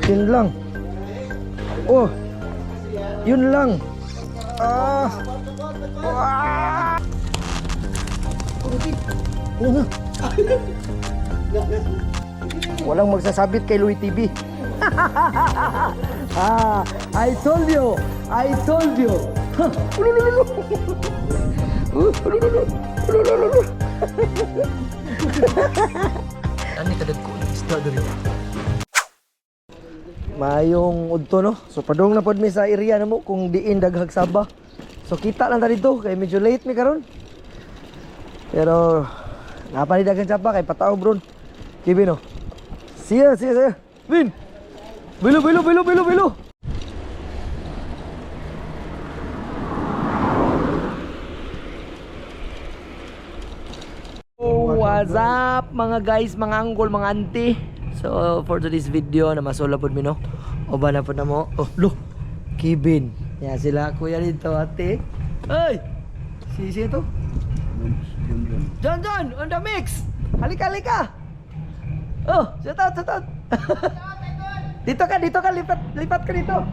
Yun lang. Oh. Yun lang. Ah. Ah. Ano na? Walang magsasabit kay Louie TV. Ah, I told you. I told you. Ulululu. Ulululu. Ulululu. Ani kadad ko isda diri. Mayong udto no. So padung na pod mi sa area namo kung diin daghag Sabah. So kita lang ta dito kay medyo late mi karon. Pero napanidagan siya pa kay patao bron. Kibin no. Siya. Win. Bilo. Oh, what's up mga guys, mga anggol, mga auntie. So for today's video na masula pod mi no. Oba na pod na mo. Oh, lo. Kibin. Ya sila kuya dito ate. Hey. Si to. John, on the mix. Halika. Oh, shout out. Dito ka, lipat ka dito.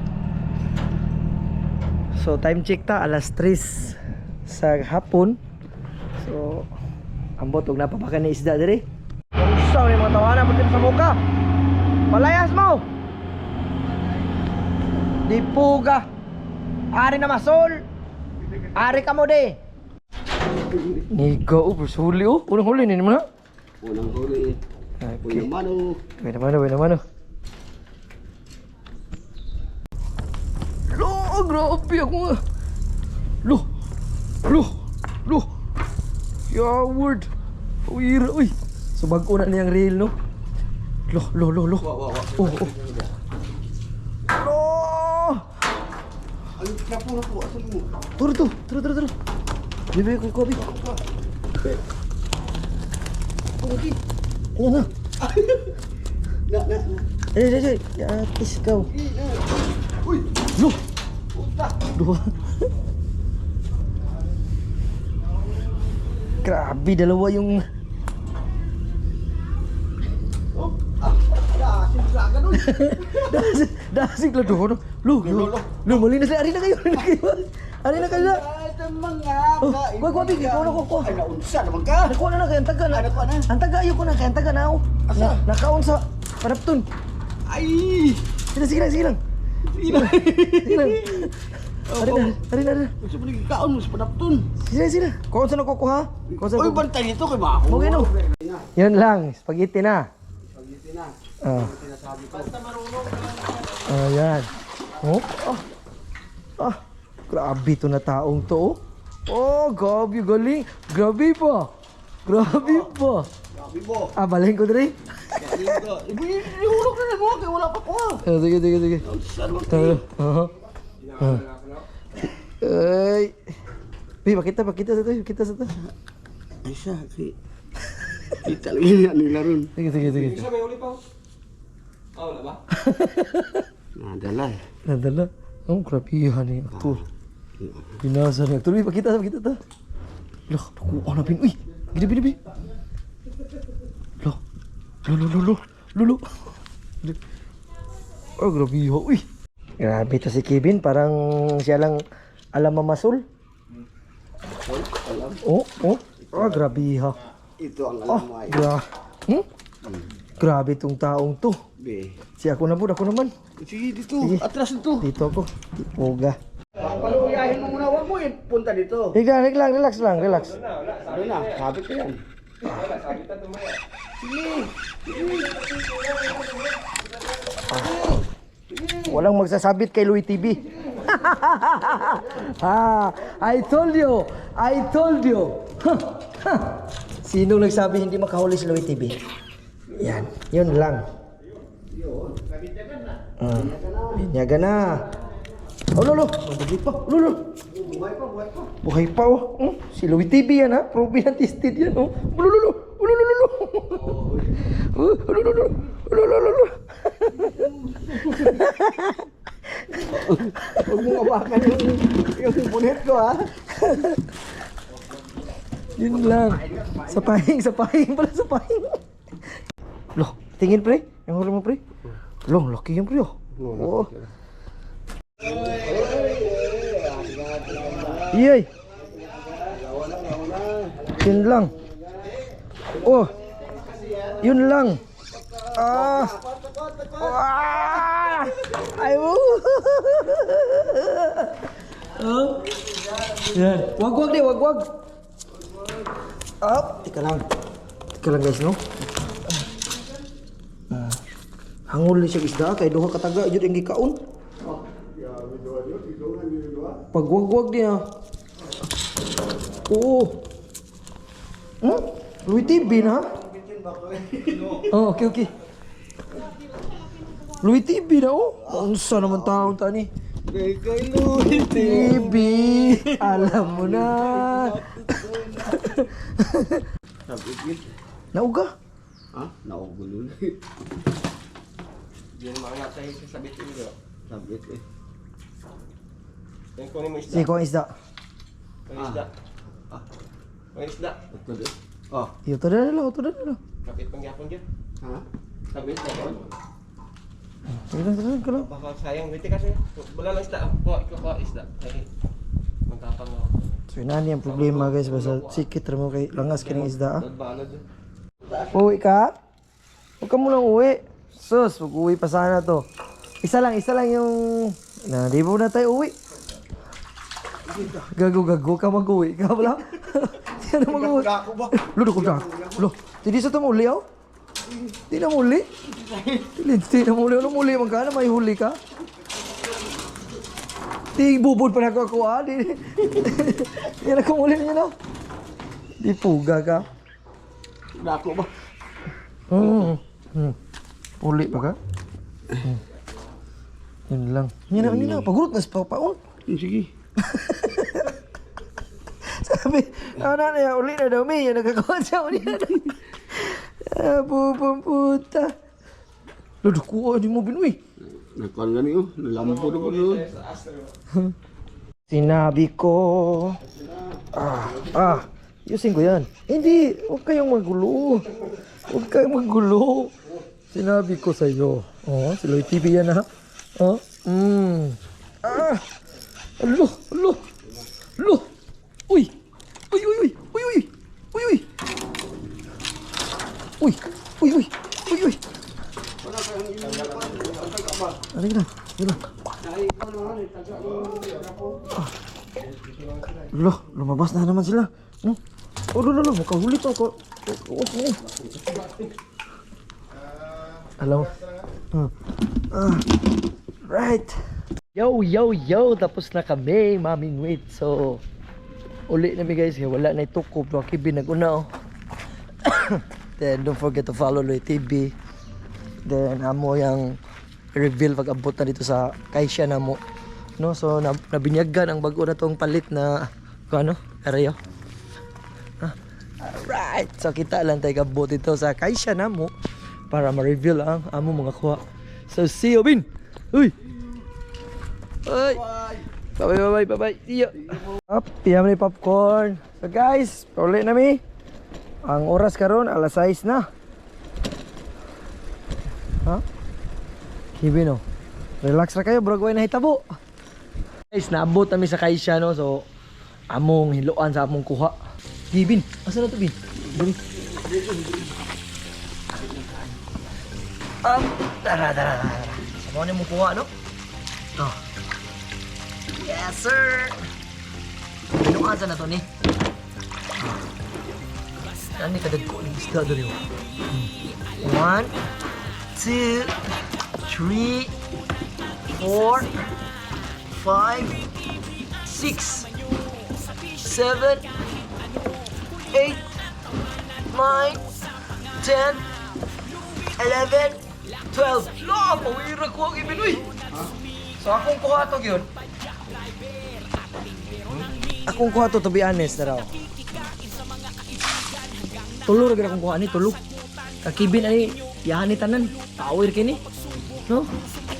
So time check ta, alas 3 sa hapon. So ambot og napapakan ni isda diri. Usaw ni mga tawanan pati sa muka. Palayas mo. Dipuga. Ari na masol. Ari ka mo de. Niga bersuli unang huli ni mana? Unang huli. Okay. Buena mano. Loh, grabe ako nga. Loh. Ya word. Uira, uy. So bago na niyang reel no. Loh. Oh. Loh. Ay, kapo. Turo. Bibi ko kopi. Okay. Ayan na. Eh. Ya atis kau. Uy. Loh. Dua. Grabe, dalawa yung... Dasig lah doon. Lu, malinis na. Ari na kayo. Ari na kayo. Oh, wag, ikaw na ko. Ay, naunsa naman ka. Nakuha na kaya ang taga na. Ang taga, ayoko na kaya ang taga na ako. Nakaon sa panapton. Ay. Sige lang. Ari na. Gusto mo nagkakaon mo sa panapton. Sige. Kung saan nakukuha? Uy, bantay nito kay Bako. Okay no. Yun lang, spaghetti na. Sinasabi ko. Basta marunong ka. Ayan. Grabe to na taong to. Oh, grabe galing. Grabe pa. Gabi mo. Balahin ko diri. Ihulog na mo kay wala pa ko. Sige. Ay. Pakita sa to. Ay siya, kita lagi nila ron. Sige. Isa may uli pa. Wala ba? Nadala. Oh, grabihan ni aktor. Binasa ni aktor. Pakita ta. Loh, nakuha na pin. Uy, gini. Loh. Oh, grabihan. Uy. Grabe to si Kevin. Parang siya lang alam mamasul. Oh, grabihan. Ito ang alam mo ay. Grabe tong taong to. Si ako naman. Sige dito, Sige. atras dito. Dito ako. Poga. Paluyahin mo muna, wag mo punta dito. Higa, relax lang. Ano na, sabit ko yan. Walang magsasabit kay Louie TV. I told you. Sino nagsabi hindi makahuli si Louie TV? Yan, yun lang. Binyaga na. Oh, lolo. Buhay pa. Lolo. Buhay pa. Si Louie TV yan ha. Proven and tested yan. Lolo. Huwag mo abakan yung punet ko ha. Yun lang. Sapahing pala. Loh, tingin pre. Yung huli mo pre. Long, laki yan bro. Oh. Iyay. Yun lang. Oh. Yun lang. Ah. Ah. Ay mo. Oh. Yan. Wag deh, wag. Up. Tika lang guys, no. Hangul ni siya isda kay duha kataga jud ang gikaon. Pag wag dia. Oo. Louis TV na? Oh, okay. Louis TV na oh. Unsa naman taon ta ni? Kay Louis TV. Alam mo na. Sabit. Nauga. Ha? Naugulo. Diyan mga nasa sa sabit ini. Sabit eh. Yang kunin mo isda. Sige ko ang isda. Ang isda. Ang isda. Ito din. Oh. Iyo to na. Kapit pangyapon dyan. Ha? Sabit na yun. Sige lang. Baka sayang. Wait kasi. Wala lang isda. Kuha isda. Ay, magkapang mo. So inani ang problema guys basta sikit ra mo kay langas kining isda. Balad. Uwi ka? Huwag ka munang uwi. Sus, mag-uwi pa sana to. Isa lang yung... di mo na tayo uwi. Gago ka mag-uwi. Ka wala? Sino mag-uwi? Ludo ko dyan. Hindi sa tumuli oh? Hindi na muli? Hindi na muli. Ano muli? Magkana may huli ka? Di bubod pa na ako ah. Yan ako muli niya no? Di puga ka. Dako ba? Uli pa ka? Yun lang. Yan na. Pagurot na sa papaon. Sige. Sabi, na, uli na daw, May. Yan nagkakawan siya, uli na daw. Puta. Lado ko, di mo binuwi. Nakuan gani oh. Nalampo na po doon. Sinabi ko. Yusin ko yan. Hindi, huwag kayong magulo. Sinabi ko sa iyo. Oh, si Lloyd TV yan ha. Oh. Alo. Uy. Ano na? Lumabas na naman sila. Makahuli to ako. Alam mo. Right. Yo. Tapos na kami, maming wait. So, uli na mi guys. Wala na itukop. Wakibin nag-una oh. Then, don't forget to follow Lloyd TV. Then, amo yung reveal pag abot na dito sa kaisya na mo. No? So, nabinyagan ang bago na tong palit na area. Alright. So, kita lang tayo abot dito sa kaisya na mo para ma-reveal ang amo mga kuha. So, see you, Bin! Uy! Bye-bye. See you! Up, piyam ni popcorn. So, guys, paulit na mi. Ang oras karon alas 6 na. Ha? Kibin oh. Relax ra kayo, bro. Gawin na hitabo. Guys, naabot kami sa kaisya no. So, among hiluan sa among kuha. Kibin, asa na to, Bin? Dali. Tara. Sama niyo mong kuha, no? Oh. Yes, sir. Hiluan sa na to ni. Ano kadagko ng isda doon yun? 1, 2, 3, 4, 5, 6, 7, 8, 9, 10, 11, 12. Lo, pawira ko ang ibinuy. So akong kuha to yun. Akong kuha to be honest na raw. Tulo ra gyud akong kuha ni tulo. Kakibin ani yahan ni tanan. Tawir kini. No?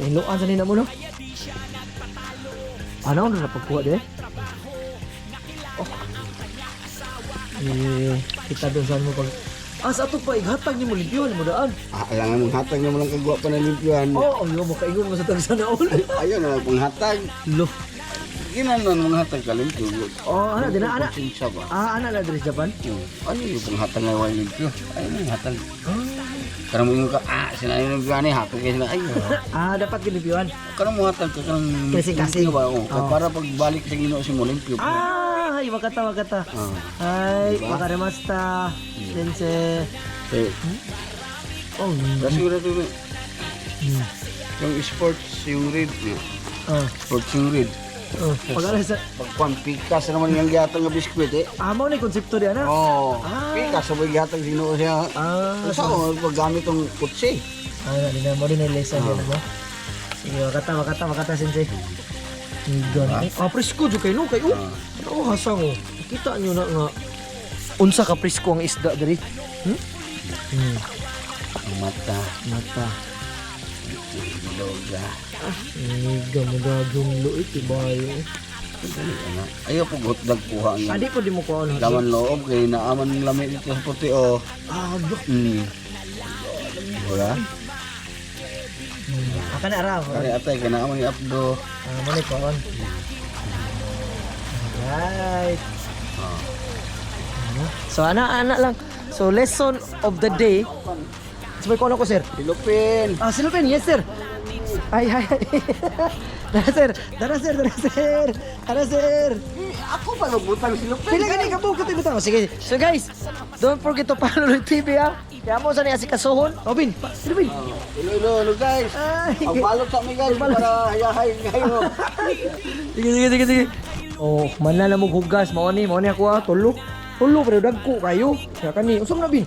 Hiluan sa nina mo no. Ano na pagkuha de? Oh. Kita doon saan mo pag Sa ato pa ighatag ni mo limpyon mo daan. Alangan mong hatag na mo lang kagwa pa na limpyuhan. Oh, yo mo kaingon mo sa tagsanaol. Ayun na panghatag. Lo. Ginanon mong hatag ka limpyo. Oh, ana dina ana. Konsensya ba? Ana la diri sa Japan. Ano yung panghatag na wala limpyo? Ayun yung hatag. Karang mo yung ka, sinayin ng limpyuhan eh, hatag kayo na, ayun. Dapat gilimpyon. Karang mo hatag ka, karang Kasing-kasing. limpyo ba? Para pagbalik sa ginoo si mo limpyo. Ay, wakata. Ay, wakarimasta. Sensei. Oh, Kasi wala ito yung sports, yung read. Sports yung read. Pag-alas sa... Pagkuhan, pikas naman yung gihatag ng biskwit eh. Mo na yung konsepto diyan na. Oo, pikas sabay gihatag ginoo siya. Saan paggamit ng kutsi? Di na mo rin na lesson din mo. Sige, wakata sensei. Igan. Presko jud kay no kay hasang oh. Kita nyo na nga unsa ka presko ang isda diri. Mata. Loga. Igan mo dagang luit ibayo. Ayaw po gutdag kuha ang Adi ko di mo ko ano. laman loob kay naaman ng lamit dito sa puti oh. Bro. Wala? Akan na araw. Kaya atay kay naaman yung apdo. Mo ni ko on. Right. So ana lang. So lesson of the day. Sabay ko ano ko sir? Pilupin. Silupin, yes sir. Ay. Dara sir. Ako pa nabutang silupin. Pila gani ka po katibutaw. Sige. So guys, don't forget to follow the TV ha. Kaya mo sa niya si Kasuhon. Robin, Silupin. Hello guys. Ay. Ang balot sa amin guys para hayahay kayo. Sige. Oh, manla na mo hugas. Mao ni ako ha. Tulo pero dagko kayo. Kaya kani, usam na bin.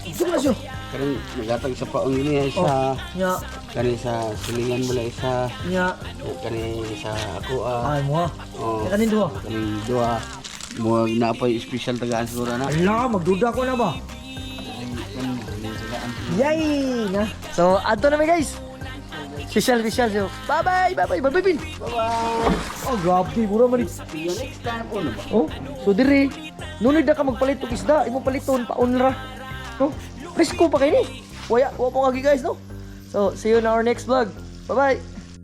Usam na siya. Karang nagatag sa paong ini sa Nya, kani sa silingan mo isa kani sa ako ay mo. oh Kaya kanin duha. kani dua mo na pa special tagaan siguro na Ala, magduda ko na ba? Yay! Na. So, ato na guys. Special. So, bye-bye. Bye-bye. Oh, grabe. Mura man. see you next time po ba Oh, so diri. Nunod na ka magpalit og isda. Imo paliton paon ra. No? Presko pa kay ni. Waya, wa po kagi guys, no? So, see you in our next vlog. Bye-bye.